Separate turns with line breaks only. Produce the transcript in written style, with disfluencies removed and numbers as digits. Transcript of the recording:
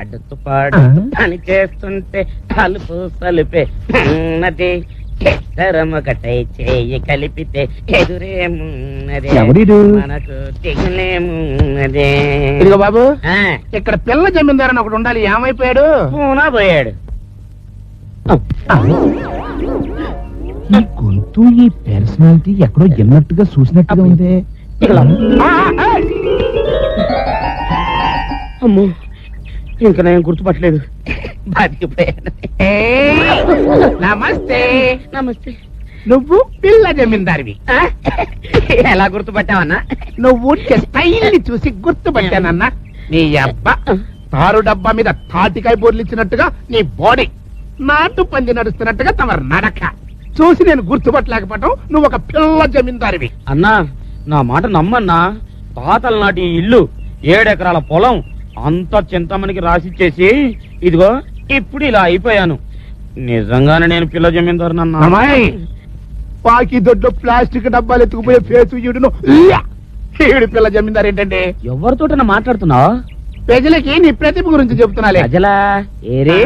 పాడుతూ పాడుతూ పని చేస్తుంటే తలుపు సలుపే ఉన్నది ఒకటై చేయి కలిపితే ఎదురేమున్నదే మనకు దిగులేమున్నదే.
ఇదిగో బాబు, ఇక్కడ పిల్ల జమీందారని ఒకటి ఉండాలి, ఏమైపోయాడు?
పూనా పోయాడు.
ఈ గొంతు, ఈ పర్సనాలిటీ ఎక్కడో ఎన్నట్టుగా చూసినట్టుగా ఉంది.
అమ్మో, ఇంకా నేను గుర్తుపట్టలేదు. బతికిపోయాను.
నమస్తే.
నమస్తే.
నువ్వు పిల్ల జమీందారివి.
ఎలా గుర్తుపట్టావన్నా?
నువ్వు స్టైల్ ని చూసి గుర్తుపట్టానన్నా. నీ అబ్బా తారు డబ్బా మీద తాటికాయ బోర్లిచ్చినట్టుగా నీ బాడీ, నాటు పంది నడుస్తున్నట్టుగా తమ నడక చూసి నేను గుర్తుపట్టలేకపోవటం. నువ్వు ఒక పిల్ల జమీందారివి.
అన్నా, నా మాట నమ్మన్నా. తాతల నాటి ఇల్లు, 7 ఎకరాల పొలం అంతా చింతమనికి రాసిచ్చేసి ఇదిగో ఇప్పుడు ఇలా అయిపోయాను. నిజంగానే నేను పిల్ల జమీందారునన్నా.
అమ్మాయి, పాకి దొడ్లో ప్లాస్టిక్ డబ్బాలు ఎత్తుకుపోయే ఫేసు ఈడును ఈడు పిల్ల జమీందారు ఏంటంటే?
ఎవరితోటన్నా మాట్లాడుతున్నావు?
ప్రజలకి నీ ప్రతిభ గురించి చెబుతున్నాలే.
ప్రజలా ఏరే?